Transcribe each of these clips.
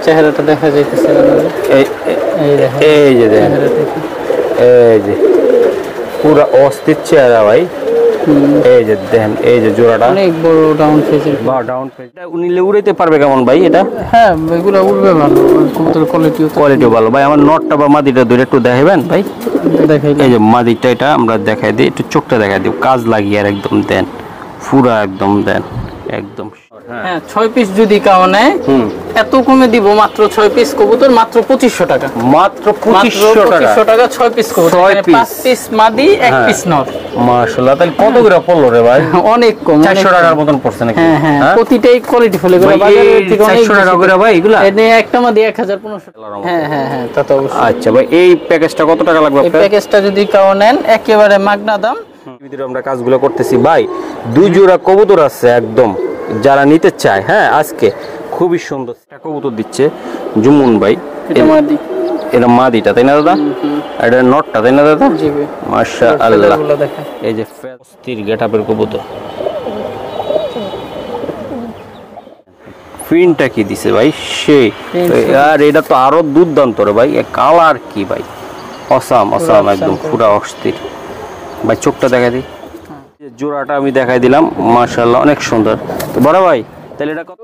চেহারাটা দেখা যাইতেছে এই যে দেখেন, এই যে পুরো অস্থির চেহারা ভাই। এই যে দেখেন, এই যে জোড়াটা অনেক বড় ডাউন ফেজের, বা ডাউন ফেজ। এটা উনিলে উড়াইতে পারবে কেমন ভাই এটা? হ্যাঁ এগুলো উড়বে ভালো, কবুতর কোয়ালিটিও ভালো ভাই। আমার নটটা বা মাদিটা দুটো একটু দেখাবেন ভাই? দেখাই। এই যে মাদিটা, এটা আমরা দেখাই দিই, একটু চোখটা দেখাই দিই, কাজ লাগিয়ে আর একদম দেন, পুরা একদম দেন একদম। হ্যাঁ 6 পিস যদি কাও নেয় এত কমে দিব, মাত্র 6 পিস কবুতর মাত্র 2500 টাকা। মাত্র 2500 টাকা 6 পিস কবুতর, 5 পিস মাদি 1 পিস নর। মাশাআল্লাহ, তাহলে কত করে পড়লো রে ভাই? অনেক কম, 400 টাকার মতন পড়ছে নাকি? হ্যাঁ প্রতিটাই কোয়ালিটি ফুল, এগুলো বাজারের থেকে অনেক 400 টাকা করে ভাই এগুলা। এনে একটা মাদি 1500 টাকা। হ্যাঁ তা তো অবশ্যই। আচ্ছা ভাই, এই প্যাকেজটা কত টাকা লাগবে আপনার? এই প্যাকেজটা যদি কাও নেন একেবারে মাগনা দাম। ভিতরে আমরা কাজগুলো করতেছি ভাই, 2 জোড়া কবুতর আছে একদম, যারা নিতে চায়। হ্যাঁ আজকে খুবই সুন্দর একটা কবুতর দিচ্ছে জুমুন ভাই। এটা মাদি, এটা মাদিটা তাই না দাদা? এটা নটটা তাই না দাদা? জি ভাই মাশাআল্লাহ। এই যে অস্থির গেটআপের কবুতর, প্রিন্টটা কি দিছে ভাই সেই, আর এটা তো আরো দুর্দান্ত রে ভাই। কালার কি ভাই, অসাম একদম পুরা অস্থির ভাই। চোখটা দেখাই দিই, জোড়াটা আমি দেখাই দিলাম, মাশাআল্লাহ অনেক সুন্দর। তো বড় ভাই তাহলে এটা কত?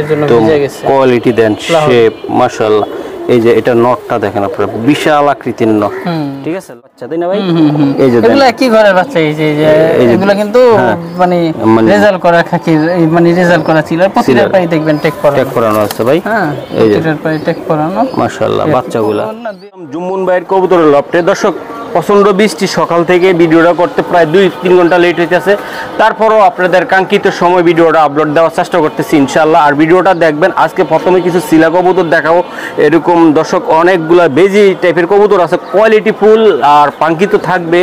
একদম কোয়ালিটি দেন, শেপ মাশাআল্লাহ। এই যে এটা নটটা দেখেন আপনারা, বিশাল আকৃতির নট, ঠিক আছে বাচ্চা তাই না ভাই? এই যে এগুলা কি ঘরের বাচ্চা, এই যে এগুলা কিন্তু মানে রেজাল্ট করা খাকি, মানে রেজাল্ট করা ছিল, প্রতিটার পাই দেখবেন টেক করানো আছে ভাই। হ্যাঁ এই যে প্রতিটার পাই টেক করানো মাশাআল্লাহ বাচ্চাগুলা। জুম্মন ভাইয়ের কবুতরের লফটে দর্শক প্রচন্ড বৃষ্টি, সকাল থেকে ভিডিওটা করতে প্রায় 2-3 ঘন্টা লেট হইতেছে, তারপরও আপনাদের কাঙ্ক্ষিত সময় ভিডিওটা আপলোড দেওয়ার চেষ্টা করতেছি ইনশাআল্লাহ। আর ভিডিওটা দেখবেন, আজকে প্রথমে কিছু সিলা কবুতর দেখাবো। এরকম দর্শক অনেকগুলা বেজি টাইপের কবুতর আছে, কোয়ালিটি ফুল আর পাঙ্কিত থাকবে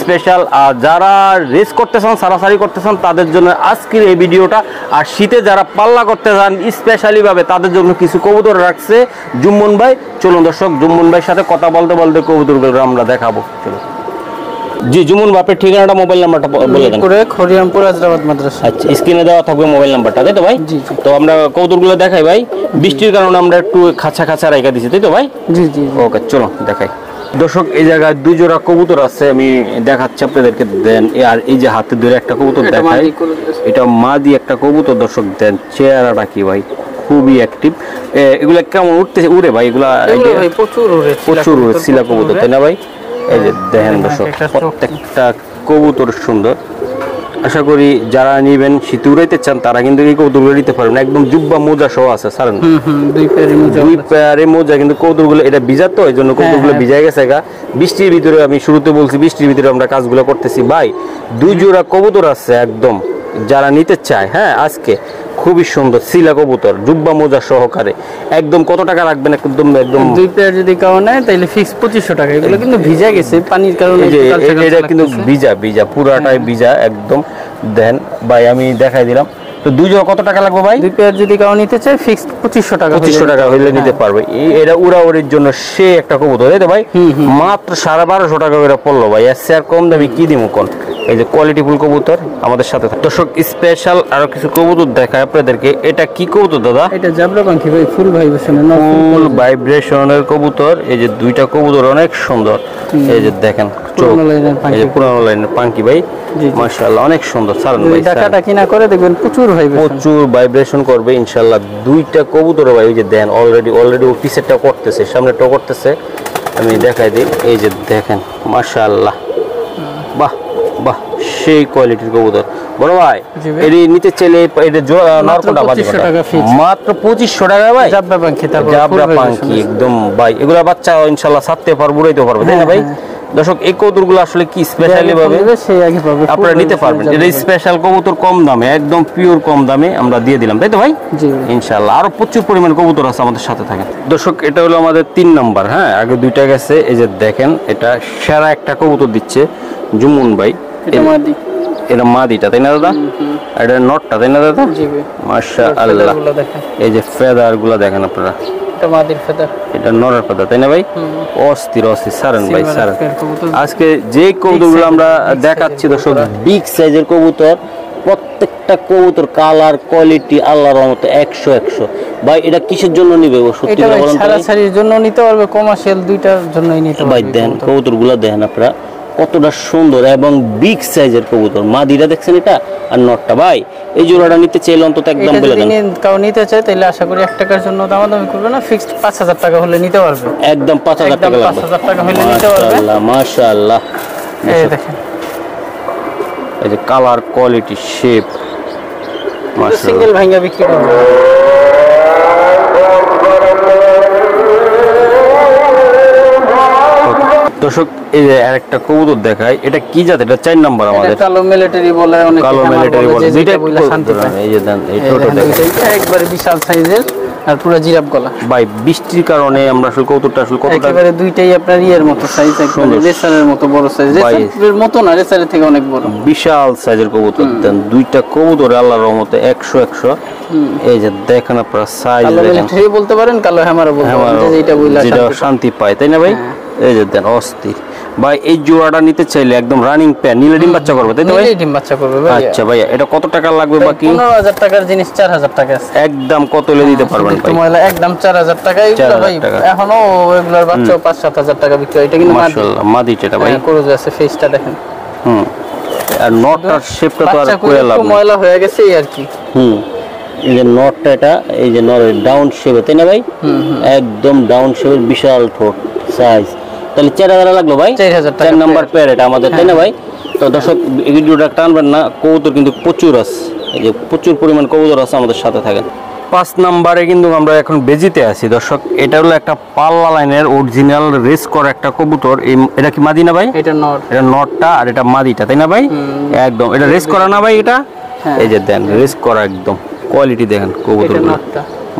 স্পেশাল। আর যারা রেস করতে চান, সারাসারি করতে চান, তাদের জন্য আজকের এই ভিডিওটা। আর শীতে যারা পাল্লা করতে চান স্পেশালি ভাবে, তাদের জন্য কিছু কবুতর রাখছে জুম্মন ভাই। চলুন দর্শক জুম্মন ভাইয়ের সাথে কথা বলতে বলতে কবুতরগুলো আমরা দেখাবো। জি জুমুন বাপের ঠিকানাটা, মোবাইল নাম্বারটা বলে দেন। খরিয়ামপুর আজরাবাদ মাদ্রাসা। আচ্ছা স্ক্রিনে দেওয়া থাকবে মোবাইল নাম্বারটা, তাই তো ভাই? জি। তো আমরা কবুতরগুলো দেখাই ভাই, বৃষ্টির কারণে আমরা একটু খাঁচা রেখে দিছি, তাই তো ভাই? জি ওকে চলো দেখাই। দর্শক এই জায়গায় 2 জোড়া কবুতর আছে, আমি দেখাচ্ছি আপনাদেরকে দেন। আর এই যে হাতে ধরে একটা কবুতর দেখাই, এটা মাদি একটা কবুতর দর্শক দেন, চেহারাটা কি ভাই, খুবই অ্যাক্টিভ। এগুলা কেমন উড়ে ভাই? এগুলা প্রচুর উড়ে সিলা কবুতর তাই না ভাই? এই যে দেখেন দর্শক, প্রত্যেকটা কবুতর সুন্দর। আশা করি যারা নিবেন, শীতে উড়াইতে চান, তারা কিন্তু এই কবুতরগুলো নিতে পারবেন। একদম জুব্বা মোজা সহ আছে, সারেন 2 পেয়ারে মোজা, কিন্তু কবুতরগুলো এটা ভিজা তো, এই জন্য কবুতরগুলো ভিজাই গেছে গা। বৃষ্টির ভিতরে, আমি শুরুতে বলছি বৃষ্টির ভিতরে আমরা কাজগুলো করতেছি ভাই। 2 জোড়া কবুতর আছে একদম, যারা নিতে চায়। হ্যাঁ আজকে খুবই সুন্দর সিলা কবুতর, জুব্বা মোজা সহকারে। একদম কত টাকা রাখবেন? একদম 2 পেয়ার যদি কাও নেয় তাহলে ফিক্স 2500 টাকা। এগুলো কিন্তু ভিজা গেছে পানির কারণে, এটা কিন্তু ভিজা পুরাটাই ভিজা একদম। দেন ভাই আমি দেখাই দিলাম। তো 2 জোড়া কত টাকা লাগবে ভাই? 2 পেয়ার যদি কাও নিতে চায় ফিক্স 2500 টাকা। 2500 টাকা হইলে নিতে পারবে। এটা উড়াউড়ির জন্য সে একটা কবুতর, তাই তো ভাই? মাত্র 1250 টাকা করে পড়লো ভাই। এর চেয়ে আর কম দামি কি দিব কোন? এই যে কোয়ালিটি ফুল কবুতর আমাদের সাথে। দর্শক স্পেশাল আরো কিছু কবুতর দেখায় আপনাদেরকে। এটা কি কবুতর দাদা? এটা জাবরা পাখি ভাই, ফুল ভাইব্রেশনের কবুতর। এই যে 2টা কবুতর অনেক সুন্দর, এই যে দেখেন চোখ, এই যে পুরানো লাইনের পাঙ্কি ভাই, মাশাআল্লাহ অনেক সুন্দর। সারান ভাই টাকাটা কিনা করে দেখবেন প্রচুর ভাইব্রেশন করবে ইনশাআল্লাহ। 2টা কবুতর ভাই, এই যে দেন অলরেডি ও পিছেরটা করতেছে, সামনেরটা করতেছে। আমি দেখাই দিই, এই যে দেখেন মাশাআল্লাহ, বাহ সেই কোয়ালিটির কবুতর। বড় ভাই এটি নিতে চাইলে এটা নরকোটা মাত্র 2500 টাকা ভাই। জাবরা পাখি একদম ভাই, এগুলা বাচ্চা ইনশাআল্লাহ ছাড়তে পারবো, উড়াইতে পারবো, তাই না ভাই? দর্শক এই কবুতরগুলো আসলে কি স্পেশালি ভাবে আপনারা নিতে পারবেন। এটা স্পেশাল কবুতর, কম দামে, একদম পিওর কম দামে আমরা দিয়ে দিলাম, তাই তো ভাই? ইনশাআল্লাহ আরো প্রচুর পরিমাণ কবুতর আছে আমাদের সাথে থাকে। দর্শক এটা হলো আমাদের 3 নাম্বার। হ্যাঁ আগে 2টা গেছে, এই যে দেখেন এটা সেরা একটা কবুতর দিচ্ছে জুমুন ভাই। এটা মাদিটা তাই না দাদা? এটা নটটা তাই না দাদা? মাশাআল্লাহ। এই যে ফেদার গুলা দেখেন আপনারা, এটা নরের ফেদার তাই না ভাই? অস্থির সারেন ভাই, সারেন। আজকে যে কবুতরগুলো আমরা দেখাচ্ছি দর্শক, বিগ সাইজের কবুতর, প্রত্যেকটা কবুতর কালার কোয়ালিটি আল্লাহর রহমতে 100 ভাই এটা কিসের জন্য নিবে ও সত্যি এটা করে ভাই বলেন তো? ছাড়াছাড়ির জন্য নিতে পারবে, কমার্শিয়াল দুইটার জন্যই নিতে ভাই পারবে। দেন কবুতরগুলো দেখেন আপনারা কতটা সুন্দর এবং বিগ সাইজের কবুতর। মাদিরা দেখছেন এটা আর নটটা। ভাই এই জোড়াটা নিতে চাইলে অন্তত একদম এটা বলে যদি দেন কাউ নিতে চায় তাহলে আশা করি 1 টাকার জন্য দামাদামি করবে না, ফিক্সড 5000 টাকা হলে নিতে পারবে। একদম 5000 টাকা লাগবে। 5000 টাকা হলে নিতে পারবে। মাশাআল্লাহ মাশাআল্লাহ। এই দেখেন এই যে কালার কোয়ালিটি শেপ মাশাআল্লাহ। সিঙ্গেল ভাঙা বিক্রি করবে। দর্শক এই যে আরেকটা কবুতর দেখায়, এটা কি জাত? এটা 4 নাম্বার আমাদের এটা কালো মিলিটারি বলে, অনেক কালো মিলিটারি বলে। দুইটা বলে শান্তি পায়। এই যে দেন এই ছোট দেখেন একবারে বিশাল সাইজের আর পুরো জিরাফ গলা। ভাই বৃষ্টির কারণে আমরা আসলে কবুতরটা আসলে কতটা একেবারে দুইটাই আপনার ইয়ের মতো সাইজ, একবারে রেসারের মতো বড় সাইজ। রেসারের মতো না, রেসারের থেকে অনেক বড় বিশাল সাইজের কবুতর দেন। দুইটা কবুতর আল্লাহর রহমতে 100 এই যে দেখেন আপনারা সাইজ কালো দেখেন। মিলিটারি বলতে পারেন, কালো হ্যামারও বলতে পারেন, যেটা বইলা যেটা শান্তি পায় তাই না ভাই? এই যে দেন অস্থির। ভাই এই জোড়াটা নিতে চাইলে একদম রানিং প্যান নিলে ডিম বাচ্চা করবে তাই তো ভাই? ডিম বাচ্চা করবে ভাই। আচ্ছা ভাইয়া এটা কত টাকা লাগবে বাকি? 15000 টাকার জিনিস 4000 টাকা আছে। একদম কত হলে দিতে পারবেন ভাই? তোমার একদম 4000 টাকা। এগুলো ভাই এখনো এগুলোর বাচ্চাও 5-7000 টাকা বিক্রি হয়। এটা কিন্তু মাশাআল্লাহ মাদিটা এটা ভাই করে আছে, ফেসটা দেখেন। আর নটটার শেপটা তো আর কোয়া লাভ একটু ময়লা হয়ে গেছে এই আর কি। এই যে নটটা এটা এই যে নরের ডাউন শেপে তাই না ভাই? একদম ডাউন শেপের বিশাল ঠোঁট সাইজ। তাহলে 4000 লাগলো ভাই। 4000 টাকা 4 নাম্বার পেয়ার এটা আমাদের তাই না ভাই? তো দর্শক এই ভিডিওটা টানবেন না, কবুতর কিন্তু প্রচুর আছে, এই যে প্রচুর পরিমাণ কবুতর আছে, আমাদের সাথে থাকেন। 5 নাম্বারে কিন্তু আমরা এখন বেজিতে আছি দর্শক। এটা হলো একটা পাল্লা লাইনের অরিজিনাল রেস করা একটা কবুতর। এটা কি মাদি না ভাই? এটা নট। এটা নটটা আর এটা মাদিটা তাই না ভাই? একদম এটা রেস করা না ভাই এটা? এই যে দেন রেস করা একদম কোয়ালিটি দেখেন কবুতরগুলো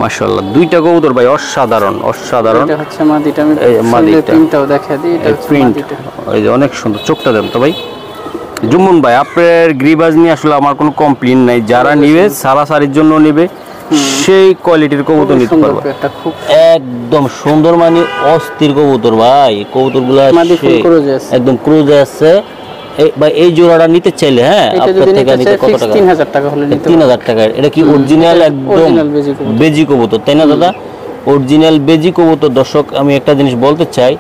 মাশাআল্লাহ। দুইটা কবুতর ভাই অসাধারণ অসাধারণ। এটা হচ্ছে মাদিটা, আমি এই মাদিটা প্রিন্টটাও দেখাই দিই। এটা হচ্ছে প্রিন্ট মাদিটা। এই যে অনেক সুন্দর। চোখটা দেন তো ভাই। জুমুন ভাই আপনার গ্রিবাজ নিয়ে আসলে আমার কোনো কমপ্লেইন নাই, যারা নিবে সারাসারির জন্য নিবে সেই কোয়ালিটির কবুতর নিতে পারবে। একদম সুন্দর মানে অস্থির কবুতর ভাই। কবুতরগুলো একদম ক্রুজে আছে ভাই। এই জোড়াটা নিতে চাইলে হ্যাঁ আপনার থেকে নিতে কত টাকা? 3000 টাকা হলে নিতে 3000 টাকা। এটা কি অরিজিনাল একদম বেজি কবুতর তাই না দাদা? অরিজিনাল বেজি কবুতর। দর্শক আমি একটা জিনিস বলতে চাই,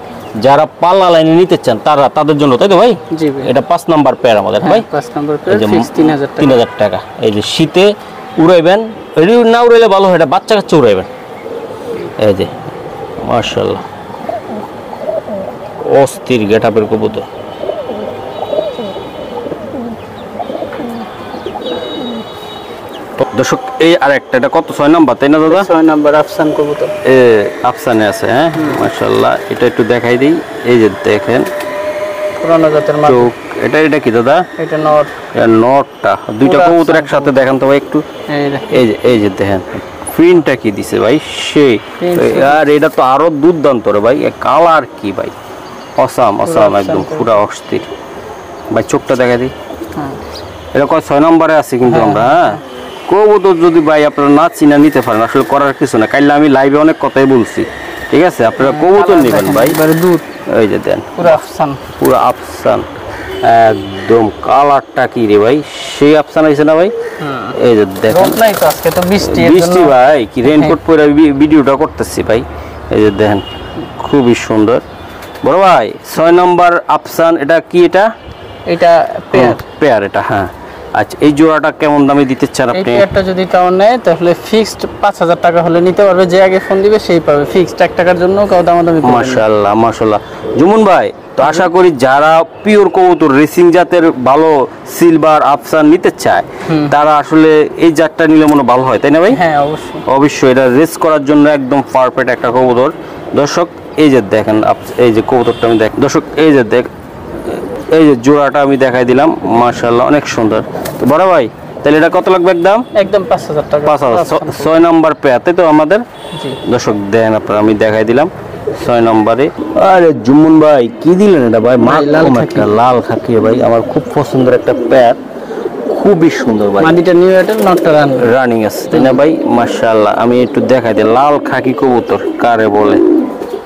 যারা পাল্লা লাইনে নিতে চান তারা তাদের জন্য তাই তো ভাই? জি ভাই। এটা 5 নাম্বার পেয়ার আমাদের ভাই। 5 নাম্বার পেয়ার ফিক্স 3000 টাকা। এই যে শীতে উড়াইবেন, এডি না উড়াইলে ভালো হয়, এটা বাচ্চা কাচ্চা উড়াইবেন। এই যে মাশাআল্লাহ অস্থির গেটআপের কবুতর। দর্শক এই আরেকটা, এটা কত? 6 নাম্বার তাই না দাদা? 6 নাম্বার আফসান কবুতর। আফসানে আছে হ্যাঁ মাশাআল্লাহ। এটা একটু দেখাই দিই। এই যে দেখেন পুরানো জাতের মাদি। চোখ এটা কি দাদা? এটা নট। এটা নটটা। দুইটা কবুতর একসাথে দেখেন তো ভাই একটু। এই যে দেখেন প্রিন্টটা কি দিছে ভাই সেই। আর এটা তো আরো দুর্দান্ত রে ভাই। কালার কি ভাই অসাম অসাম একদম পুরো অস্থির ভাই। চোখটা দেখাই দিই। এটা কয় 6 নম্বরে আছে কিন্তু আমরা। হ্যাঁ কবুতর যদি ভাই আপনারা না চিনা নিতে পারেন আসলে করার কিছু না। কাইলে আমি লাইভে অনেক কথাই বলছি, ঠিক আছে? আপনারা কবুতর নেবেন ভাই। এই যে দেন পুরো আফসান একদম। কালারটা কি রে ভাই সেই আফসান হইছে না ভাই? এই যে দেখেন বৃষ্টি ভাই কি রেইনকোট পরে ভিডিওটা করতেছি ভাই। এই যে দেখেন খুবই সুন্দর বড় ভাই। 6 নম্বর আফসান। এটা কি? এটা পেয়ার এটা। হ্যাঁ আচ্ছা এই জোড়াটা কেমন দামে দিতে চান আপনি? এটা যদি কাউ নেয় তাহলে ফিক্সড 5000 টাকা হলে নিতে পারবে। যে আগে ফোন দিবে সেই পাবে। ফিক্সড 1 টাকার জন্য কাউ দামাদামি করবে না। মাশাআল্লাহ মাশাআল্লাহ। জুমুন ভাই তো আশা করি যারা পিওর কবুতর রেসিং জাতের ভালো সিলভার আফসান নিতে চায় তারা আসলে এই জাতটা নিলে মনে ভালো হয় তাই না ভাই? হ্যাঁ অবশ্যই অবশ্যই। এটা রেস করার জন্য একদম পারফেক্ট একটা কবুতর। দর্শক এই যে দেখেন এই যে কবুতরটা আমি দেখ দর্শক এই যে এই যে জোড়াটা আমি দেখাই দিলাম মাশাআল্লাহ অনেক সুন্দর। তো বড় ভাই তাহলে এটা কত লাগবে? একদম 5000 টাকা। 6 নম্বর পেয়ার তাই তো আমাদের? জি দর্শক দেন আপনারা আমি দেখাই দিলাম 6 নম্বরে। আরে জুমুন ভাই কি দিলেন এটা ভাই? লাল খাকি ভাই, আমার খুব পছন্দের একটা পেয়ার, খুবই সুন্দর ভাই। মাদিটা নিউ এটার নটটা রানিং আছে তাই না ভাই? মাশাআল্লাহ। আমি একটু দেখাই দিই লাল খাকি কবুতর কারে বলে।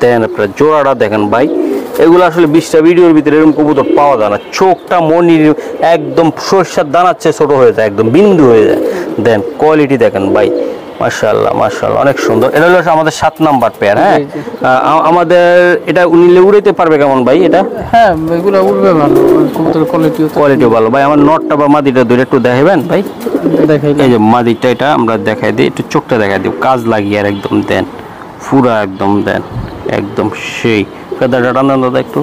দেন আপনারা জোড়াটা দেখেন ভাই এগুলো আসলে 20টা ভিডিওর ভিতরে এরকম কবুতর পাওয়া যায় না। চোখটা মনির একদম সরষার দানার চেয়ে ছোট হয়ে যায়, একদম বিন্দু হয়ে যায়। দেন কোয়ালিটি দেখেন ভাই, মাশাআল্লাহ মাশাআল্লাহ অনেক সুন্দর। এটা হলো আমাদের 7 নাম্বার পেয়ার। হ্যাঁ, আমাদের এটা উনিলে উড়াইতে পারবে কেমন ভাই এটা? হ্যাঁ এগুলো উড়বে ভালো, কবুতরের কোয়ালিটিও ভালো ভাই। আমার নটটা বা মাদিটা ধরে একটু দেখাবেন ভাই? দেখাই। এই যে মাদিটা, এটা আমরা দেখাই দিই, একটু চোখটা দেখাই দিই, কাজ লাগিয়ে আর একদম দেন পুরা একদম দেন একদম সেই ফেদারটা টানান দাদা একটু,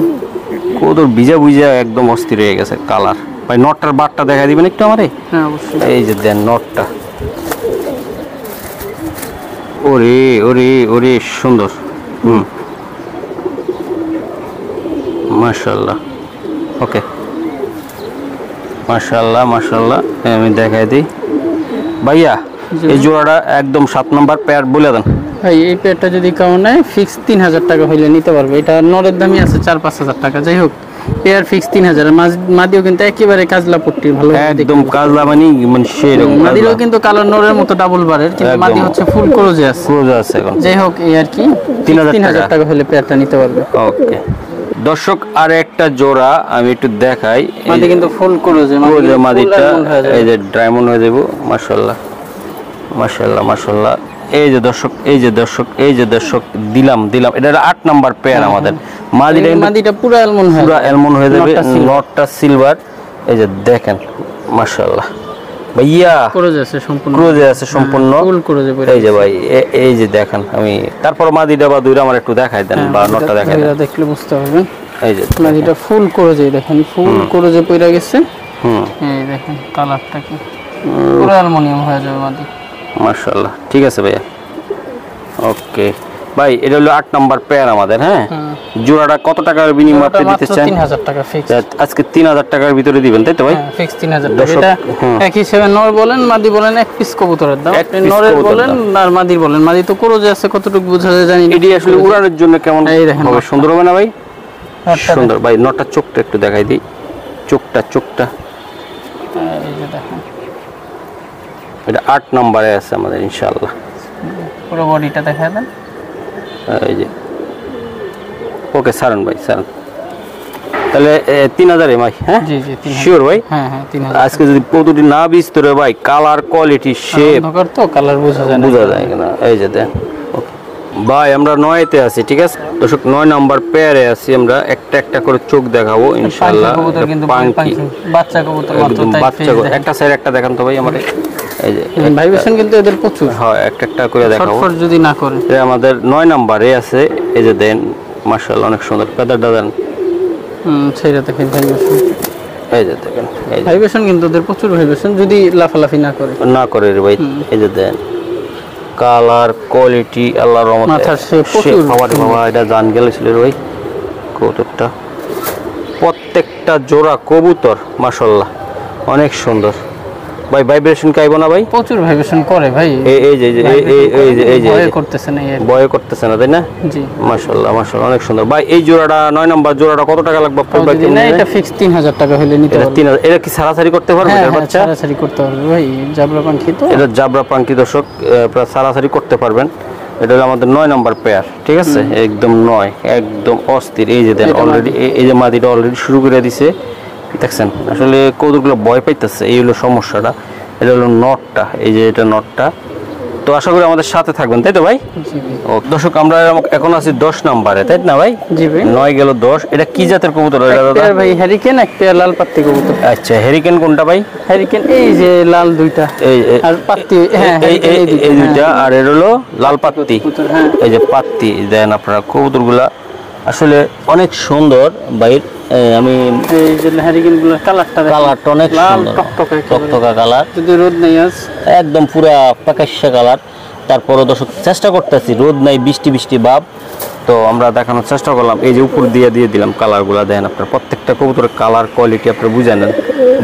কবুতর ভিজা ভিজা একদম অস্থির হয়ে গেছে কালার। ভাই নটটার বারটা দেখাই দিবেন একটু আমারে? হ্যাঁ অবশ্যই। এই যে দেন নটটা, ওরে ওরে ওরে সুন্দর। মাশাআল্লাহ, ওকে মাশাআল্লাহ মাশাআল্লাহ। আমি দেখাই দিই ভাইয়া, এই জোড়াটা একদম 7 নাম্বার পেয়ার বলে দেন ভাই। এই পেয়ারটা যদি কাউ নেয় ফিক্স 3000 টাকা হইলে নিতে পারবে। এটা নরের দামই আছে 4-5 হাজার টাকা। যাই হোক, পেয়ার ফিক্স 3000। মাদিও কিন্তু একেবারে কাজলা পট্টি, ভালো একদম কাজলা মানে সেরকম। মাদিরও কিন্তু কালার নরের মতো ডাবল বারের, কিন্তু মাদি হচ্ছে ফুল ক্রোজে আছে। এখন যাই হোক, এই আর কি 3000 টাকা হলে পেয়ারটা নিতে পারবে। ওকে দর্শক, আর একটা জোড়া আমি একটু দেখাই। মাদি কিন্তু ফুল ক্রোজে, মাদিটা এই যে ডায়মন্ড হয়ে যাবো। মাশাআল্লাহ মাশাআল্লাহ মাশাআল্লাহ। এই যে দর্শক, এই যে দর্শক, এই যে দর্শক, দিলাম এটা 8 নাম্বার পেয়ার আমাদের। মাদিটা পুরো অ্যালমন্ড হয়ে যাবে, নটটা সিলভার। এই যে দেখেন মাশাআল্লাহ ভাইয়া, ক্রোজে আছে সম্পূর্ণ ফুল ক্রোজে। এই যে ভাই, এই যে দেখেন, আমি তারপর মাদিটা বা দুইটা আমার একটু দেখাই দেন, বা নটটা দেখাই দেন, দেখলে বুঝতে পারবেন। এই যে মাদিটা ফুল ক্রোজে, দেখেন ফুল ক্রোজে পড়ে গেছে। এই দেখেন কালারটা কি পুরো অ্যালুমিনিয়াম হয়ে যাবে মাদি। মাশাআল্লাহ, ঠিক আছে ভাইয়া, ওকে ভাই। এটা হলো 8 নাম্বার পেয়ার আমাদের। হ্যাঁ, জোড়াটা কত টাকার বিনিময়ে আপনি দিতে চান? 3000 টাকা ফিক্স। আজকে 3000 টাকার ভিতরে দিবেন, তাই তো ভাই? ফিক্স 3000 টাকা। এটা এক হিসেবে নর বলেন মাদি বলেন, এক পিস কবুতরের দাম। আপনি নরের বলেন আর মাদির বলেন, মাদি তো ক্রোজে আছে, কতটুকু বোঝা যায় জানি না। এটি আসলে উড়ানোর জন্য কেমন হবে? সুন্দর হবে না ভাই? সুন্দর ভাই। নটটা চোখটা একটু দেখাই দিই, চোখটা এই যে দেখেন, এটা 8 নম্বরে আছে আমাদের ইনশাআল্লাহ। পুরো বডিটা দেখায় দেন। এই যে ওকে সারন ভাই, সারন তাহলে 3000 ভাই। হ্যাঁ জি জি, শিওর ভাই? হ্যাঁ হ্যাঁ 3000। আজকে যদি প্রতিটি না বিস্তরে ভাই, কালার কোয়ালিটি শেপ তো কালার বোঝা যায় না। এই যে দেন ভাই, আমরা 9তে আছি, ঠিক আছে দর্শক, 9 নাম্বার পেয়ারে আছি আমরা। একটা একটা করে চোখ দেখাবো ইনশাআল্লাহ। বাচ্চা কবুতর একটা সাইড একটা দেখান তো ভাই আমার। এই যে ভাইব্রেশন কিন্তু এদের প্রচুর। হ্যাঁ, একটা একটা করে দেখাবো যদি না করে। আমাদের 9 নাম্বারে আছে। এই যে দেন মাশাআল্লাহ অনেক সুন্দর পেদারটা দেন। সেইটা দেখেন ভাইব্রেশন। এই যে দেখেন ভাইব্রেশন কিন্তু এদের প্রচুর ভাইব্রেশন, যদি লাফালাফি না করে রে ভাই। এই যে দেন কালার কোয়ালিটি আল্লাহর রহমতে বাবা, এটা জান গেলেছিল ভাই কবুতরটা। প্রত্যেকটা জোড়া কবুতর মাশাআল্লাহ অনেক সুন্দর ভাই। ভাইব্রেশন কাইবো না ভাই? প্রচুর ভাইব্রেশন করে ভাই। এই যে ভয় করতেছে না, ভয় করতেছে না, তাই না? জি মাশাআল্লাহ মাশাআল্লাহ অনেক সুন্দর ভাই। এই জোড়াটা 9 নাম্বার জোড়াটা কত টাকা লাগবে আপনার? এটা ফিক্স 3000 টাকা হলে নিতে পারবেন। 3000। এটা কি সারাসারি করতে পারবে এর বাচ্চা? সারাসারি করতে পারবে ভাই, জাবরা পাখি তো। এটা জাবরা পাখি দর্শক, আপনারা সারাসারি করতে পারবেন। এটা হলো আমাদের 9 নাম্বার পেয়ার, ঠিক আছে? একদম 9, একদম অস্থির। এই যে দেন অলরেডি, এই যে মাদিটা অলরেডি শুরু করে দিছে, দেখছেন? আসলে কৌতুকগুলো ভয় পাইতেছে, এই হলো সমস্যাটা। এটা হলো নটটা, এই যে এটা নটটা। তো আশা করি আমাদের সাথে থাকবেন, তাই তো ভাই? ও দর্শক, আমরা এখন আছি 10 নাম্বারে, তাই না ভাই? জি ভাই। 9 গেল 10। এটা কি জাতের কবুতর এটা দাদা? ভাই হ্যারিকেন, এক পেয়ার লাল পাত্তি কবুতর। আচ্ছা, হ্যারিকেন কোনটা ভাই? হ্যারিকেন এই যে লাল দুইটা, আর পাত্তি। হ্যাঁ, এই দুইটা, আর এর হলো লাল পাত্তি। এই যে পাত্তি দেন আপনারা কবুতরগুলা আসলে অনেক সুন্দর ভাই। আমি এই যে হ্যারিকেনগুলোর কালারটা অনেক সুন্দর, টকটকা কালার, যদি রোদ নেই আজ একদম পুরা পাকাশা কালার। তারপরে দর্শক চেষ্টা করতেছি, রোদ নাই, বৃষ্টি বৃষ্টি ভাব, তো আমরা দেখানোর চেষ্টা করলাম। এই যে উপর দিয়ে দিলাম কালারগুলা, দেন আপনার প্রত্যেকটা কবুতরের কালার কোয়ালিটি আপনারা বুঝে নেন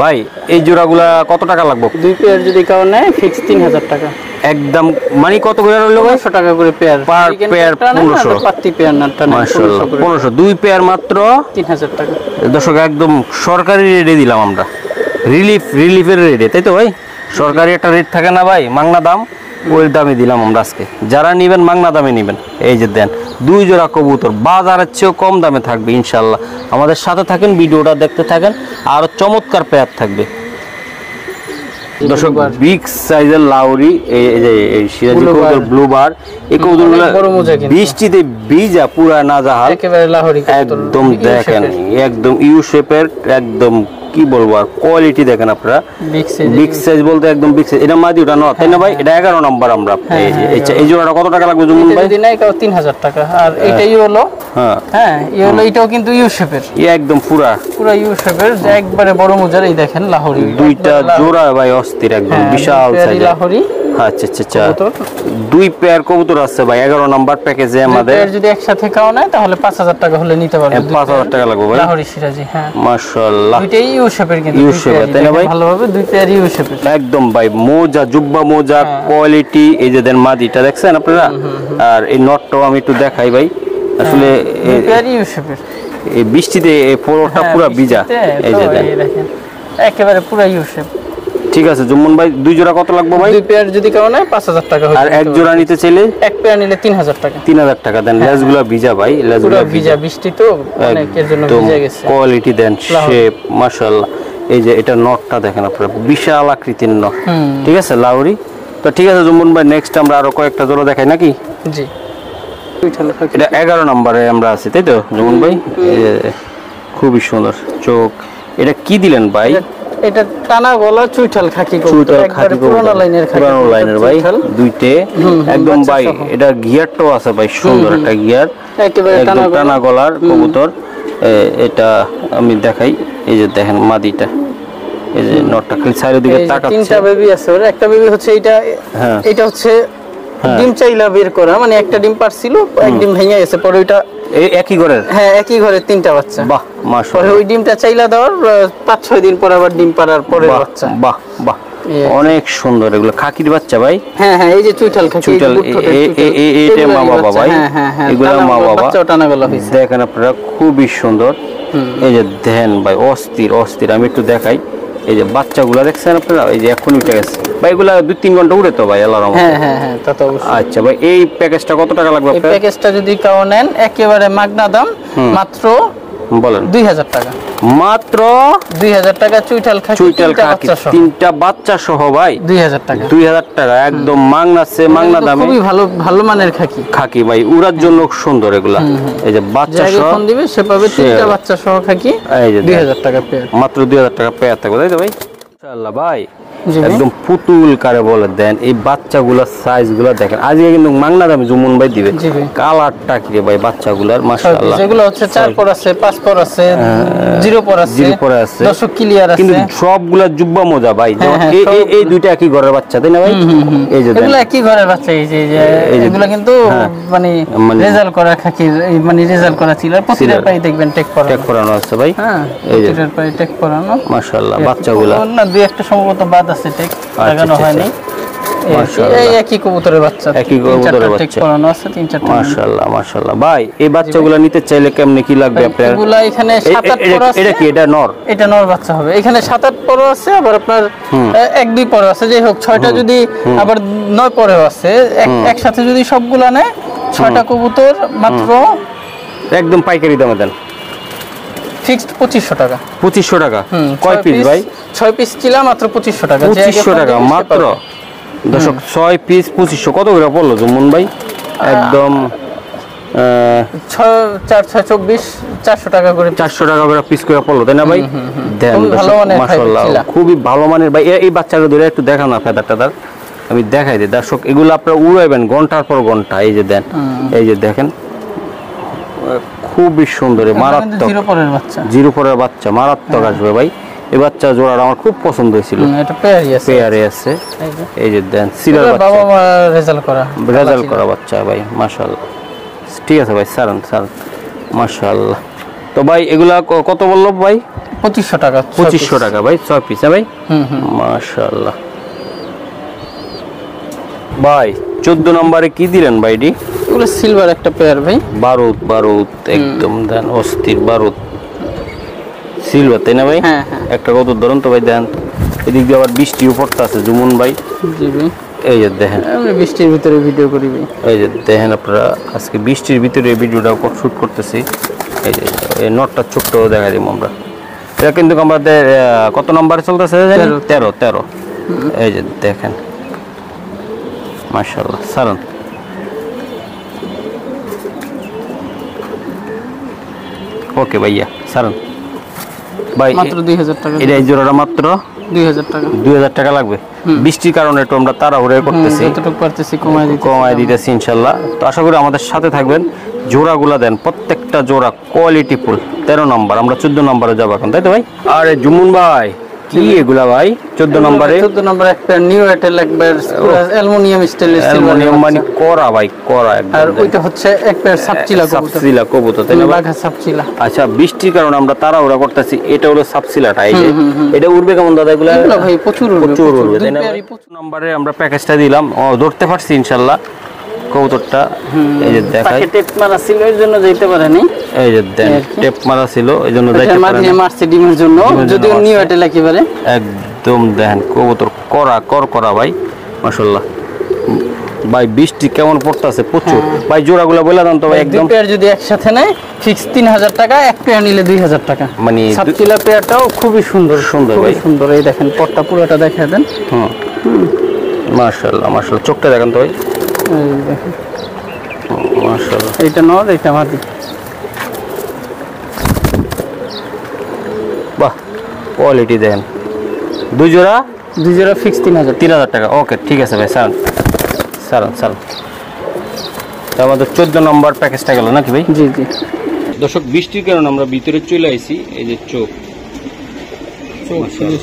ভাই। এই জোড়াগুলা কত টাকা লাগবে? 2 পেয়ার যদি কাউ নেয় ফিক্স 3000 টাকা একদম। মানে কত করে হলো? 500 টাকা করে পেয়ার, পার পেয়ার 1500। পাত্তি পেয়ার নাটা না, মাশাআল্লাহ 1500, 2 পেয়ার মাত্র 3000 টাকা। দর্শক একদম সরকারি রেটে দিলাম আমরা, রিলিফের রেটে, তাই তো ভাই? সরকারি একটা রেট থাকে না ভাই, মাংনা দাম, ওই দামে দিলাম আমরা আজকে। যারা নেবেন মাংনা দামে নেবেন। এই যে দেন 2 জোড়া কবুতর বাজারের চেয়েও কম দামে থাকবে ইনশাআল্লাহ। আমাদের সাথে থাকেন, ভিডিওটা দেখতে থাকেন, আর চমৎকার পেয়ার থাকবে। দর্শক বিগ সাইজের লাউরি, এই সিরাজি কবুতর ব্লুবার, এই কবুতরগুলো বৃষ্টিতে ভিজা পুরা নাজাহাল একেবারে লাহোরি একদম দেখেন, একদম ইউ শেপের, একদম কি বলবো আর কোয়ালিটি দেখেন আপনারা। বিগ সাইজ বলতে একদম বিগ সাইজ। এটা মাদি ওটা নয় তাই না ভাই? এটা 11 নাম্বার আমরা। এই জোড়াটা কত টাকা লাগবে জুমুন ভাই? যদি নাই 3000 টাকা। আর এটাই হলো হ্যাঁ এই হলো, এটাও কিন্তু ইউ শেপের, একদম পুরা ইউ শেপের, যে একবারে বড় মোজার। এই দেখেন লাহোরি দুইটা জোড়া ভাই, অস্থির একদম বিশাল সাইজ লাহোরি। আচ্ছা আচ্ছা আচ্ছা, 2 পেয়ার কবুতর আছে ভাই 11 নাম্বার প্যাকেজে আমাদের। যদি একসাথে খাও না তাহলে 5000 টাকা হলে নিতে পারবে। 5000 টাকা লাগবে ভাই লাহোরি সিরাজি। হ্যাঁ মাশাআল্লাহ, দুইটাই ইউ শেপের, কিন্তু ইউ শেপের তাই না ভাই? ভালোভাবে 2 পেয়ার ইউ শেপের একদম ভাই, মোজা জুব্বা মোজা কোয়ালিটি। এই যে দেন মাদিটা দেখছেন আপনারা, আর এই নটটাও আমি একটু দেখাই ভাই। আসলে 2 পেয়ার ইউ শেপের, এই বৃষ্টিতে এই ফ্লোরটা পুরো ভিজা। এই যে দেখেন একেবারে পুরো ইউ শেপ। ঠিক আছে জুমন ভাই, 2 জোড়া কত লাগবে ভাই? 2 পেয়ার যদি কারো না 5000 টাকা হবে। আর 1 জোড়া নিতে চাইলে? 1 পেয়ার নিলে 3000 টাকা। 3000 টাকা দেন। লেজগুলো ভিজা ভাই, লেজগুলো ভিজা, বৃষ্টি তো অনেকের জন্য ভিজে গেছে। কোয়ালিটি দেন, শেপ মাশাআল্লাহ। এই যে এটা নটটা দেখেন আপনারা, বিশাল আকৃতির নট। ঠিক আছে লাউরি। তো ঠিক আছে জুমন ভাই, নেক্সট আমরা আরো কয়েকটা জোড়া দেখাই নাকি? জি, এটা 11 নম্বরে আমরা আছি তাই তো জুমন ভাই? খুবই সুন্দর চোখ। এটা কি দিলেন ভাই? এটা টানা গলা চুইঠাল খাকি কবুতর, একবারে পুরনো লাইনের খাকি, পুরনো লাইনের ভাই, দুইটে একদম ভাই। এটা গিয়ারটাও আছে ভাই, সুন্দর একটা গিয়ার, একেবারে টানা গলার কবুতর। এটা আমি দেখাই, এই যে দেখেন মাদিটা, এই যে নটটা খালি সাইডের দিকে তাকাচ্ছে। 3টা বেবি আছে ওর। একটা বেবি হচ্ছে এইটা, এটা হচ্ছে ডিম চাইলা বের করা, মানে একটা ডিম পারছিল, এক ডিম ভেঙে গেছে, পরে ওইটা একই ঘরের। হ্যাঁ একই ঘরে 3টা বাচ্চা। বাহ মাশাআল্লাহ। পরে ওই ডিমটা চাইলা দেওয়ার 5-6 দিন পর আবার ডিম পারার পরে বাচ্চা। বাহ বাহ, অনেক সুন্দর। এগুলো খাকির বাচ্চা ভাই? হ্যাঁ হ্যাঁ, এই যে চুইঠাল খাকি, চুইঠাল, এইটা মা বাবা ভাই, এগুলো মা বাবা। বাচ্চা টানা গলা হইছে দেখেন আপনারা, খুবই সুন্দর। এই যে দেন ভাই, অস্থির অস্থির। আমি একটু দেখাই, এই যে বাচ্চাগুলো দেখছেন আপনারা, এই যে এখন উঠে গেছে ভাই। এগুলা 2-3 ঘন্টা উড়ে তো ভাই আল্লাহর রহমতে। হ্যাঁ হ্যাঁ হ্যাঁ, তা তো অবশ্যই। আচ্ছা ভাই, এই প্যাকেজটা কত টাকা লাগবে এই আপনার? প্যাকেজটা যদি কেউ নেন একেবারে মাগনা দাম, মাত্র বলেন। 2000 টাকা। মাত্র 2000 টাকা চুইঠাল খাকি, চুইঠাল খাকি 3টা বাচ্চা সহ ভাই 2000 টাকা। 2000 টাকা একদম মাগনাছে, মাগনা দামে। খুবই ভালো ভালো মানের খাকি, খাকি ভাই, উড়ার জন্য সুন্দর এগুলা। এই যে বাচ্চা সহ ফোন দিবে সে পাবে 3টা বাচ্চা সহ খাকি, এই যে 2000 টাকা পেয়ার। মাত্র 2000 টাকা পেয়ার থাকবে তাই তো ভাই? ইনশাআল্লাহ ভাই, একদম পুতুল কারে বলে দেন। এই বাচ্চাগুলোর সাইজগুলো দেখেন। আজকে কিন্তু মাগনা দামে জুমুন ভাই দিবে। কালারটা কি রে ভাই বাচ্চাগুলোর, মাশাআল্লাহ। যেগুলো হচ্ছে 4 পর আছে, 5 পর আছে, 0 পর আছে, 0 পর আছে, দর্শক ক্লিয়ার আছে, কিন্তু সবগুলা জুব্বা মোজা ভাই। এই দুইটা একই ঘরের বাচ্চা তাই না ভাই? এই যে এগুলো একই ঘরের বাচ্চা। এই যে এগুলো কিন্তু মানে রেজাল্ট করা খাকি, মানে রেজাল্ট করা ছিল। প্রতিটা পাই দেখবেন টেক করানো আছে ভাই। হ্যাঁ, প্রতিটা পাই টেক করানো, মাশাআল্লাহ। বাচ্চাগুলো না 2-1টা সম্ভবত বাদ আছে, টেক লাগানো হয়নি। এই একই কবুতরের বাচ্চা, একই কবুতরের বাচ্চা টেক করানো আছে 3-4টা। মাশাআল্লাহ মাশাআল্লাহ ভাই। এই বাচ্চাগুলো নিতে চাইলে কেমনে কি লাগবে আপনার? এগুলো এখানে 7-8 পর আছে। এটা কি, এটা নর? এটা নর বাচ্চা হবে। এখানে 7-8 পর আছে, আবার আপনার 1-2 পর আছে। যাই হোক 6টা যদি আবার 9 পরেও আছে, একসাথে যদি সবগুলা নেয় 6টা কবুতর মাত্র একদম পাইকারি দামে দেন। ফিক্সড 2500 টাকা। 2500 টাকা কয় পিস ভাই? 6 পিস ছিল মাত্র 2500 টাকা। 2500 টাকা মাত্র। দর্শক 6 পিস 2500 কত করে পড়লো জুমুন ভাই? একদম 4-6-24 400 টাকা করে, 400 টাকা করে পিস করে পড়লো তাই না ভাই? দেন মাশাআল্লাহ, খুবই ভালো মানের ভাই। এই বাচ্চাটা ধরে একটু দেখান না ফেদার টেদার, আমি দেখাই দিই দর্শক। এগুলো আপনারা উড়াইবেন ঘন্টার পর ঘন্টা। এই যে দেন, এই যে দেখেন, খুবই সুন্দর, মারাত্মক। 0 পরের বাচ্চা মারাত্মক আসবে ভাই। এই বাচ্চা জোড়াটা আমার খুব পছন্দ হয়েছিল। এটা পেয়ারই আছে, পেয়ারে আছে। এই যে দেন, সিলার বাচ্চা, বাবা মা রেজাল্ট করা বাচ্চা ভাই, মাশাআল্লাহ। ঠিক আছে ভাই, সারান সারান, মাশাআল্লাহ। তো ভাই এগুলা কত বললো ভাই? 2500 টাকা। 2500 টাকা ভাই 6 পিস ভাই। মাশাআল্লাহ ভাই। 14 নম্বরে কি দিলেন ভাই? এগুলো সিলভার একটা পেয়ার ভাই, বারুদ বারুদ একদম দেন, অস্থির বারুদ সিলভার তাই না ভাই? হ্যাঁ হ্যাঁ। একটা কত ধরুন তো ভাই দেন। এদিক দিয়ে আবার বৃষ্টিও পড়তে আছে জুমুন ভাই। জি ভাই। এই যে দেখেন আমরা বৃষ্টির ভিতরে ভিডিও করি ভাই। এই যে দেখেন আপনারা আজকে বৃষ্টির ভিতরে এই ভিডিওটা শুট করতেছি। এই যে এই নটটা ছোট্ট দেখা দিব আমরা। এটা কিন্তু আমাদের কত নম্বরে চলতেছে জানেন? 13। এই যে দেখেন মাশাআল্লাহ। সালাম ওকে ভাইয়া সালাম ভাই। মাত্র 2000 টাকা। এটা এই জোড়াটা মাত্র 2000 টাকা। 2000 টাকা লাগবে। বৃষ্টির কারণে একটু আমরা তাড়াহুড়ো করতেছি, যতটুকু পারতেছি কমায় দিতেছি ইনশাল্লাহ। তো আশা করি আমাদের সাথে থাকবেন। জোড়াগুলা দেন, প্রত্যেকটা জোড়া কোয়ালিটি ফুল। 13 নম্বর, আমরা 14 নম্বরে যাবো এখন, তাই তো ভাই? আরে জুমুন ভাই কি এগুলা ভাই? 14 নম্বরে 14 নম্বর একটা নিউ এটেল একবার অ্যালুমিনিয়াম স্টাইলের অ্যালুমিনিয়াম মানে করা ভাই, করা একদম। আর ওইটা হচ্ছে একটা সাপচিলা কবুতর। সাপচিলা কবুতর তাই না ভাই? বাঘা সাপচিলা। আচ্ছা বৃষ্টির কারণে আমরা তাড়াহুড়া করতেছি। এটা হলো সাপচিলাটা। এই যে এটা উড়বে কেমন দাদা এগুলা? এগুলা ভাই প্রচুর উড়বে তাই না? 14 নম্বরে আমরা প্যাকেজটা দিলাম। ধরতে পারছি ইনশাআল্লাহ কবুতরটা। এই যে দেখাই, টেপ মারা ছিল এর জন্য যাইতে পারেনি। এই যে দেন টেপ মারা ছিল এই জন্য যাইতে পারে না। মারছে ডিমের জন্য, যদিও নিউ এটেল একেবারে একদম দেখেন কবুতর করা ভাই মাশাআল্লাহ। ভাই বৃষ্টি কেমন পড়তেছে প্রচুর ভাই। জোড়াগুলো বলে দেন তো ভাই। একদম পেয়ার যদি একসাথে নেয় ফিক্স 3000 টাকা, এক পেয়ার নিলে 2000 টাকা। মানে সাপচিলা পেয়ারটাও খুবই সুন্দর ভাই, সুন্দর। এই দেখেন পটটা পুরোটা দেখায় দেন। মাশাআল্লাহ মাশাআল্লাহ। চোখটা দেখেন তো ভাই, এই দেখেন মাশাআল্লাহ। এইটা নর, এইটা মাদি। বাহ কোয়ালিটি দেখেন। দুই জোড়া ফিক্স 3000 টাকা। ওকে ঠিক আছে ভাই, সালাম। তো আমাদের 14 নম্বর প্যাকেজটা গেল নাকি ভাই? জি। দর্শক বৃষ্টির কারণে আমরা ভিতরে চলে আইছি। এই যে চোখ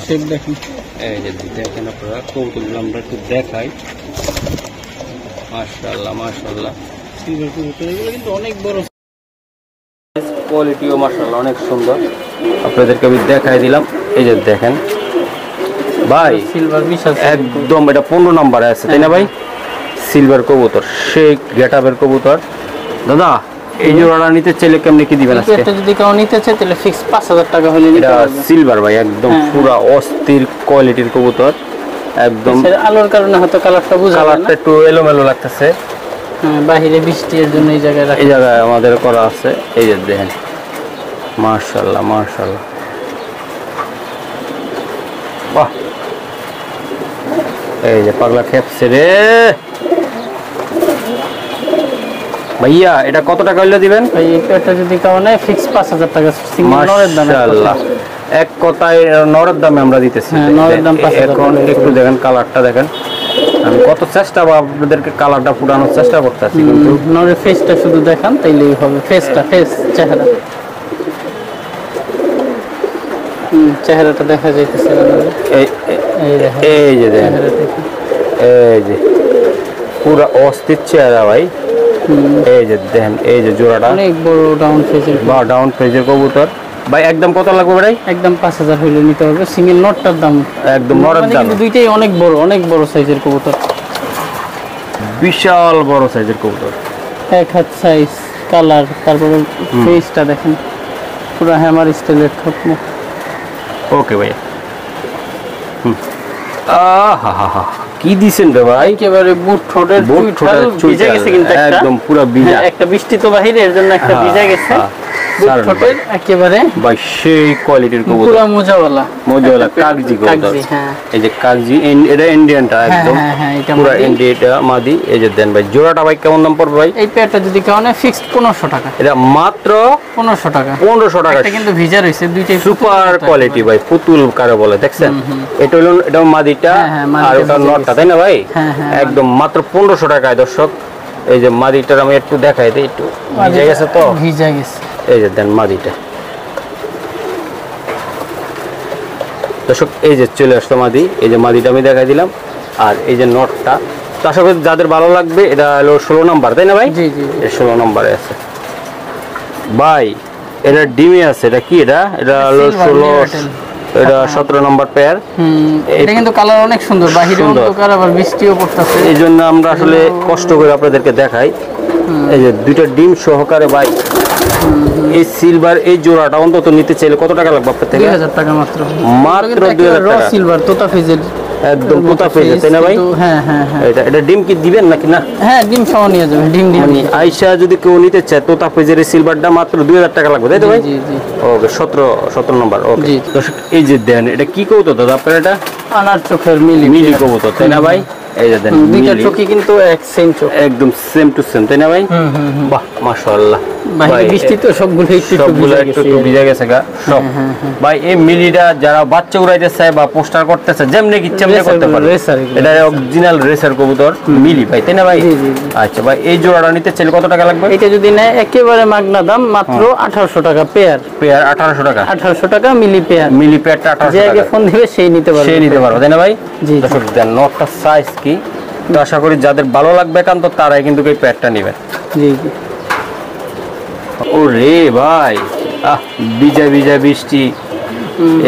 শেপ দেখেন। এই যে দেখেন আপনারা কবুতরগুলো আমরা একটু দেখাই। মাশাআল্লাহ সিলভার কবুতর এগুলো কিন্তু অনেক বড়, কোয়ালিটিও মাশাআল্লাহ অনেক সুন্দর। আপনাদেরকে আমি দেখাই দিলাম। এই যে দেখেন ভাই সিলভার বিশাল একদম এটা 15 নম্বরে আছে তাই না ভাই? সিলভার কবুতর, সেই গেটআপের কবুতর। দাদা এই জোড়াটা নিতে চাইলে কেমনে কি দিবেন আজকে? এটা যদি কেউ নিতে চায় তাহলে ফিক্স 5000 টাকা হলে নিতে এটা পারবে। সিলভার ভাই, একদম পুরো অস্থির কোয়ালিটির কবুতর। একদম আলোর কারণে হয়তো কালারটা বোঝা যায় না, কালারটা একটু এলোমেলো লাগতেছে। বাইরে বৃষ্টি এর জন্য এই জায়গায় এই জায়গায় আমাদের করা আছে। এই যে দেখেন মাশাআল্লাহ বাহ। এই যে পাগলা খেপছে রে ভাইয়া। এটা কত টাকা হইলে দিবেন? ভাই এটা যদি কেউ নেয় ফিক্স 5000 টাকা সিঙ্গেল নরের দাম। মাশাআল্লাহ এক কথায় নরের দামে আমরা দিতেছি। নরের দাম 5000 এখন একটু দেখেন কালারটা দেখেন। আমি কত চেষ্টা আপনাদেরকে কালারটা ফুটানোর চেষ্টা করতেছি, কিন্তু নরের ফেসটা শুধু দেখান তাইলেই হবে। ফেস চেহারা চেহারাটা দেখা যাইতেছে। এই যে দেখেন, এই যে পুরো অস্থির চেহারা ভাই। এই যে দেখেন, এই যে জোড়াটা অনেক বড় ডাউন ফেজের কবুতর ভাই। একদম কত লাগবে ভাই? একদম 5000 হইলে নিতে হবে। সিঙ্গেল নটটার দাম একদম নরের দাম। দুইটাই অনেক বড় সাইজের কবুতর, বিশাল বড় সাইজের কবুতর। এক হাত সাইজ, কালার, তারপরে ফেসটা দেখেন পুরো হ্যামার স্টাইলের ঠোঁট মুখ। ওকে ভাই। কি দিছেন রে ভাই? একেবারে বুট ঠোঁটের ভিজে গেছে, কিন্তু একদম পুরো ভিজা। একটা বৃষ্টি তো বাহিরে, এর জন্য একটা ভিজা গেছে। বুট ঠোঁটের একেবারে ভাই সেই কোয়ালিটির কবুতর, পুরো মোজাওয়ালা কাগজি কবুতর। হ্যাঁ এই যে কাগজি, এটা ইন্ডিয়ানটা একদম পুরো ইন্ডিয়ানটা মাদি। এই যে দেন ভাই জোড়াটা ভাই কেমন দাম পড়বে ভাই? এই পেয়ারটা যদি কেউ নেয় ফিক্সড 1500 টাকা। এটা মাত্র 1500 টাকা। 1500 টাকা। এটা কিন্তু ভিজা রইছে, দুইটাই সুপার কোয়ালিটি ভাই, পুতুল কারে বলে দেখছেন? এটা হলো এটা মাদিটা আর ওটা নটটা তাই না ভাই? একদম মাত্র 1500 টাকায় দর্শক। এই যে মাদিটার আমি একটু দেখাই দিই, একটু ভিজে গেছে তো, ভিজা গেছে। এই যে দেন মাদিটা দর্শক। এই যে চলে আসলো মাদি। এই যে মাদিটা আমি দেখাই দিলাম, আর এই যে নটটা। তো আশা করি যাদের ভালো লাগবে। এটা হলো 16 নম্বর তাই না ভাই? জি 16 নম্বরে আছে ভাই। এটা ডিমে আছে। এটা কি? এটা হলো 16, এটা 17 নম্বর পেয়ার। এটা কিন্তু কালার অনেক সুন্দর, বাহিরে অন্ধকার আবার বৃষ্টিও পড়তেছে, এই জন্য আমরা আসলে কষ্ট করে আপনাদেরকে দেখাই। এই যে দুইটা ডিম সহকারে ভাই। এই সিলভার এই জোড়াটা অন্তত নিতে চাইলে কত টাকা লাগবে আপনার থেকে? 2000 টাকা মাত্র। 2000 টাকা। সিলভার তোতা ফেজের একদম তোতা পেজে, তাই না ভাই? হ্যাঁ হ্যাঁ হ্যাঁ। এটা ডিম কি দিবেন নাকি না? হ্যাঁ ডিম সহ নিয়ে যাবে, ডিম দিয়ে মানে আইসা যদি কেউ নিতে চায় তোতা পেজের সিলভারটা মাত্র 2000 টাকা লাগবে, তাই তো ভাই? জি জি। ওকে 17 নম্বর। ওকে জি। দর্শক এই যে দেন, এটা কি কবুতর দাদা আপনার? এটা আনার চোখের মিলি মিলি কবুতর, তাই না ভাই? এই যে দেন দুইটা মিলি, চোখই কিন্তু এক সেম চোখ, একদম সেম টু সেম, তাই না ভাই? বাহ মাশাআল্লাহ। ভাই বৃষ্টি তো সবগুলো একটু সবগুলো একটু ভিজে গেছে গা সব। ভাই এই মিলিটা যারা বাচ্চা উড়াইতে চায় বা পোস্টার করতে চায় যেমনি কি তেমনি করতে পারে। এটা অরিজিনাল রেসার কবুতর মিলি ভাই, তাই না ভাই? আচ্ছা ভাই এই জোড়াটা নিতে চাইলে কত টাকা লাগবে? এটা যদি নেয় একেবারে মাগনা দাম মাত্র 1800 টাকা পেয়ার। পেয়ার 1800 টাকা? 1800 টাকা মিলি পেয়ার। মিলি পেয়ারটা 1800 যে টাকা। আগে ফোন দিবে সেই নিতে পারবে, সেই নিতে পারবে, তাই না ভাই? জি। দর্শক দেন নটটা সাইজ কি, তো আশা করি যাদের ভালো লাগবে একান্ত তারাই কিন্তু এই পেয়ারটা নেবেন। জি জি। ওরে ভাই আহ ভিজা ভিজা বৃষ্টি,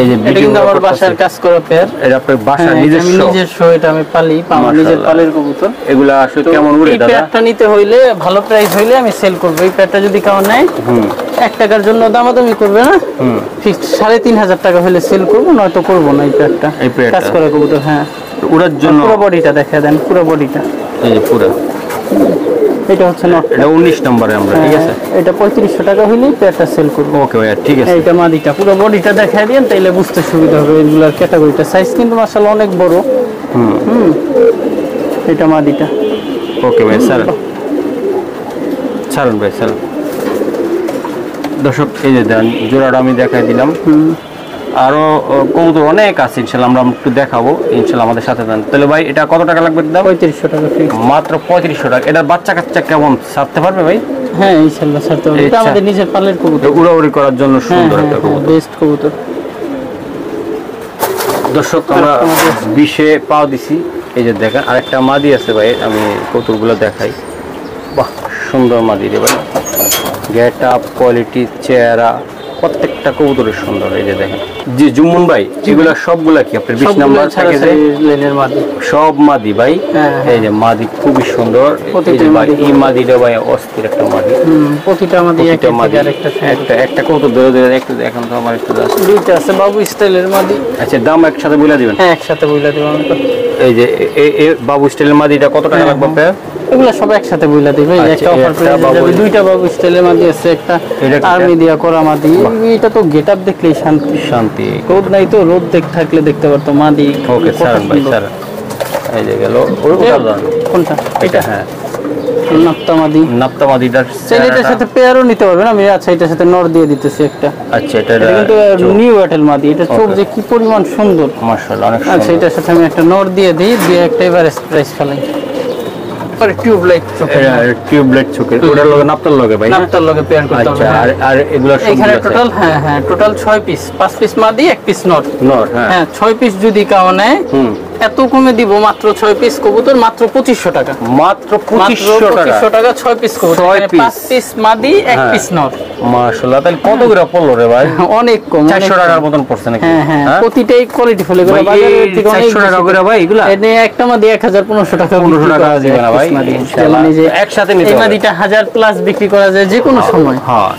এই যে এটা কিন্তু আমার বাসার কাজ করা পেয়ার। এটা আপনার বাসার আমি নিজস্ব? নিজস্ব, এটা আমি পালি, আমার নিজের পালের কবুতর। এগুলা আসলে কেমন উড়ে এই দাদা? পেয়ারটা নিতে হইলে ভালো প্রাইস হইলে আমি সেল করব। এই পেয়ারটা যদি কেউ নেয় 1 টাকার জন্য দামাদামি করবে না, ফিক্স 3500 টাকা হলে সেল করব, নয়তো করব না। এই পেয়ারটা কাজ করা কবুতর। হ্যাঁ উড়ার জন্য পুরো বডিটা দেখা দেন, পুরো বডিটা এই যে পুরো। এটা হচ্ছে নট, এটা 19 নম্বরে আমরা, ঠিক আছে? এটা 3500 টাকা হইলেই পেয়ারটা সেল করব। ওকে ভাই ঠিক আছে। এইটা মাদিটা, পুরো বডিটা দেখায় দেন তাইলে বুঝতে সুবিধা হবে এগুলার ক্যাটাগরিটা। সাইজ কিন্তু মাশাআল্লাহ অনেক বড়। এটা মাদিটা। ওকে ভাই স্যার ছাড়ুন ভাই স্যার। দর্শক এই যে দেন জোড়াটা আমি দেখাই দিলাম, আরো কবুতর অনেক আছে ইনশাআল্লাহ, আমরা একটু দেখাবো ইনশাআল্লাহ, আমাদের সাথে দেন। তাহলে ভাই এটা কত টাকা লাগবে দাম? 3500 টাকা ফিক্স। মাত্র 3500 টাকা। এটার বাচ্চা কাচ্চা কেমন ছাড়তে পারবে ভাই? হ্যাঁ ইনশাআল্লাহ ছাড়তে হবে, এটা আমাদের নিজের পালের কবুতর, উড়াউড়ি করার জন্য সুন্দর একটা কবুতর, বেস্ট কবুতর। দর্শক আমরা 20-এ পাও দিছি। এই যে দেখেন আরেকটা মাদি আছে ভাই, আমি কবুতরগুলো দেখাই। বাহ সুন্দর মাদি রে ভাই, গেট আপ, কোয়ালিটি, চেহারা প্রত্যেকটা কবুতরের সুন্দর। এই যে দেখেন জি জুম্মন ভাই, এগুলা সবগুলা কি আপনার 20 নাম্বার প্যাকেজে? লেনের মাদি সব মাদি ভাই। এই যে মাদি খুবই সুন্দর। এই মাদিটা ভাই অস্থির একটা মাদি। প্রতিটা মাদি একটা মাদি, একটা কবুতর ধরে ধরে একটু এখন তো আমার একটু দুইটা আছে বাবু স্টাইলের মাদি। আচ্ছা দাম একসাথে বলে দিবেন? হ্যাঁ একসাথে বলে দিব। এই যে এই বাবু স্টাইলের মাদিটা কত টাকা লাগবে আপনার? এগুলা সব একসাথে বইলা দিবে। একটা অফার পেয়ে যাবে, দুইটা বাবু স্টাইলের মাদি আছে, একটা আর্মি দিয়া করা মাদি। এটা তো গেটআপ দেখলেই শান্তি শান্তি, রোদ নাই তো, রোদ থাকলে দেখতে পারতো মাদি। ওকে স্যার ভাই স্যার এই যে গেল কোনটা? এটা হ্যাঁ নাপ্তা মাদি। নাপ্তা মাদিটার এটার সাথে পেয়ারও নিতে পারবে না আমি। আচ্ছা এটার সাথে নর দিয়ে দিতেছি একটা। আচ্ছা এটা কিন্তু নিউ এয়ারটেল মাদি, এটা চোখ যে কি পরিমাণ সুন্দর মাশাআল্লাহ অনেক সুন্দর। আচ্ছা এটার সাথে আমি একটা নর দিয়ে দিই, দিয়ে একটা এভারেজ প্রাইস ফেলাই। পরে টিউবলাইট চোখে, টিউবলাইট চোখে ওটার লগে নাপ্তার লগে ভাই, নাপ্তার লগে পেয়ার করতে হবে। আচ্ছা আর এগুলা সব এখানে টোটাল হ্যাঁ টোটাল 6 পিস, 5 পিস মাদি 1 পিস নর। নর হ্যাঁ 6 পিস যদি কাও নেয় এত কমে দিব মাত্র 6 পিস কবুতর মাত্র 2500 টাকা। মাত্র 2500 টাকা 6 পিস কবুতর, 5 পিস মাদি 1 পিস নর। মাশাআল্লাহ তাহলে কত করে পড়লো রে ভাই? অনেক কম, 400 টাকার মতন পড়ছে নাকি? হ্যাঁ প্রতিটাই কোয়ালিটি ফুল, এগুলো বাজারের থেকে অনেক 400 টাকা করে ভাই এগুলা। এনে একটা মাদি 1000-1500 টাকা, 1500 টাকা দিবে না ভাই ইনশাআল্লাহ। একসাথে নিতে হবে, এই মাদিটা 1000 প্লাস বিক্রি করা যায় যে কোনো সময়। হ্যাঁ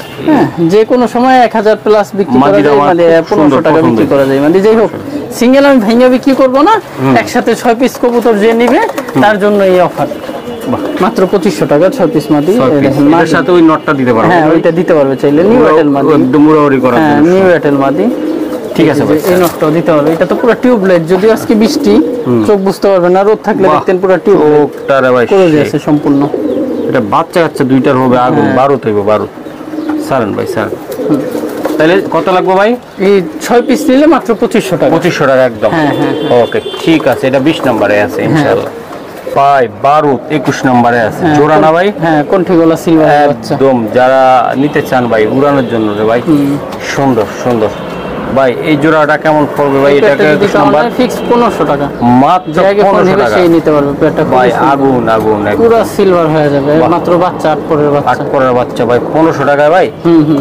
যে কোনো সময় 1000 প্লাস বিক্রি করা যায়, মানে 1500 টাকা বিক্রি করা যায়। মানে যাই হোক সিঙ্গেল আমি ভাঙা বিক্রি করব না, একসাথে 6 পিস কবুতর যে নেবে তার জন্য এই অফার। মাত্র 2500 টাকা 6 পিস মাদি। এর সাথে ওই নটটা দিতে পারবে? হ্যাঁ ওইটা দিতে পারবে চাইলে, নিউ এয়ারটেল মাদি, একদম মুড়াউড়ি করা। হ্যাঁ নিউ এয়ারটেল মাদি, ঠিক আছে ভাই। এই নটটাও দিতে পারবে, এটা তো পুরো টিউবলাইট, যদিও আজকে বৃষ্টি চোখ বুঝতে পারবে না, রোদ থাকলে দেখতেন পুরো টিউবলাইট ভাই করে দিয়েছে সম্পূর্ণ। এটা বাচ্চা কাচ্চা দুইটার হবে, আগুন 12 হইব 12। সারেন ভাই স্যার তাহলে কত লাগবে ভাই? এই 6 পিস নিলে মাত্র 2500 টাকা। 2500 টাকা একদম। হ্যাঁ ওকে ঠিক আছে, এটা 20 নম্বরে আছে ইনশাআল্লাহ। পাই 12 21 নম্বরে আছে জোড়া না ভাই? হ্যাঁ কন্ঠিগলা সিলভার বাচ্চা একদম, যারা নিতে চান ভাই উড়ানোর জন্য রে ভাই, সুন্দর সুন্দর ভাই। এই জোড়াটা কেমন পড়বে ভাই? এটাকে নাম্বার ফিক্স 1500 টাকা, মাত্র 1500 টাকা সেই নিতে পারবে। পেটা ভাই আগুন আগুন পুরো সিলভার হয়ে যাবে, মাত্র বাচ্চা 8 পরের বাচ্চা, 8 পরের বাচ্চা ভাই 1500 টাকা ভাই।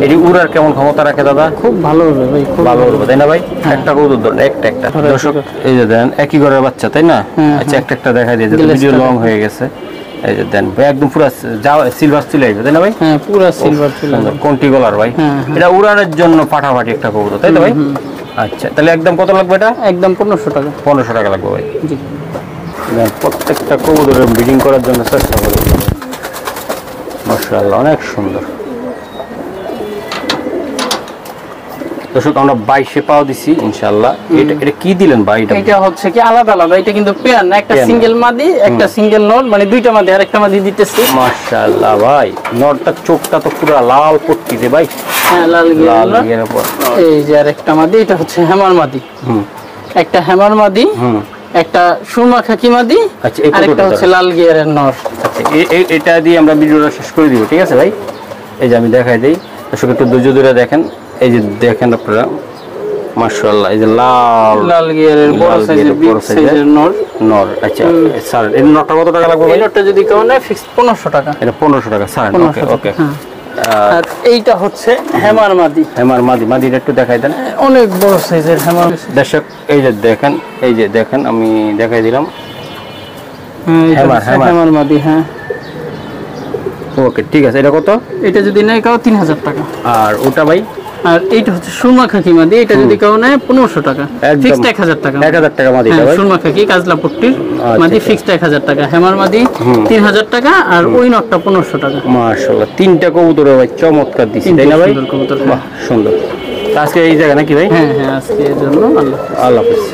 এটি উড়ার কেমন ক্ষমতা রাখে দাদা? খুব ভালো হবে ভাই, খুব ভালো হবে তাই না ভাই? একটা কবুতর ধরুন একটা দর্শক এই যে দেন একই ঘরের বাচ্চা তাই না? আচ্ছা একটা একটা দেখাই দিয়ে, ভিডিও লং হয়ে গেছে। এই যে দেন ভাই একদম পুরো সিলভার চলে আসবে তাই না ভাই? হ্যাঁ পুরো সিলভার চলে আসবে, কোনটি গলার ভাই। এটা উড়ানোর জন্য ফাটাফাটি একটা কবুতর তাই তো ভাই? আচ্ছা, তাহলে একদম কত লাগবে এটা? একদম 1500 টাকা। 1500 টাকা লাগবে ভাই। জি। প্রত্যেকটা কবুতরের ব্রিডিং করার জন্য চেষ্টা করি। মাশাআল্লাহ, অনেক সুন্দর। দর্শক, আমরা 2200 পাও দিছি ইনশাআল্লাহ। এটা কি দিলেন ভাই? এটা হচ্ছে কি আলাদা আলাদা, এটা কিন্তু পেয়ার না, একটা সিঙ্গেল মাদি একটা সিঙ্গেল নর, মানে দুইটা মাদি আর একটা মাদি দিতেছি। মাশাআল্লাহ ভাই, নরটা চোখটা তো পুরো লাল পট্টিতে ভাই। হ্যাঁ, লাল গিয়ার পর। এই যে আর একটা মাদি, এটা হচ্ছে হেমার মাদি। একটা হেমার মাদি, একটা সুরমা খাকি মাদি, আচ্ছা, আর একটা হচ্ছে লাল গিয়ারের নর। আচ্ছা, এটা দিয়ে আমরা ভিডিওটা শেষ করে দিব, ঠিক আছে ভাই? এই যে আমি দেখাই দেই, দর্শক একটু ধৈর্য ধরে দেখেন। এই যে দেখেন আপনারা, মাশাআল্লাহ, এই যে লাল গিয়ারের বড় সাইজের নর। আচ্ছা স্যার, এই নরটা কত টাকা লাগবে? এই নরটা যদি কেউ নেয় ফিক্স 1500 টাকা। এটা 1500 টাকা স্যার। ওকে ওকে। আর এইটা হচ্ছে হেমার মাদি। হেমার মাদিটা একটু দেখাই দেন। অনেক বড় সাইজের হেমার। দর্শক এই যে দেখেন, আমি দেখাই দিলাম। হেমার মাদি। হ্যাঁ, ওকে, ঠিক আছে। এটা কত? এটা যদি নেয় কেউ 3000 টাকা। আর ওটা ভাই? আর এইটা হচ্ছে সুরমা খাকি মাদি, এটা যদি কেউ নেয় 1500 টাকা। ফিক্সড 1000 টাকা। 1000 টাকা মাদি ভাই। সুরমা খাকি কাজলা পট্টির মাদি ফিক্সড 1000 টাকা। হেমার মাদি 3000 টাকা, আর ওই নটটা 1500 টাকা। মাশাআল্লাহ, তিনটা কবুতর ভাই চমৎকার দিছি, তাই না ভাই? কবুতর, বাহ, সুন্দর। আজকে এই জায়গা নাকি ভাই? হ্যাঁ হ্যাঁ, আজকে এর জন্য আল্লাহ হাফেজ।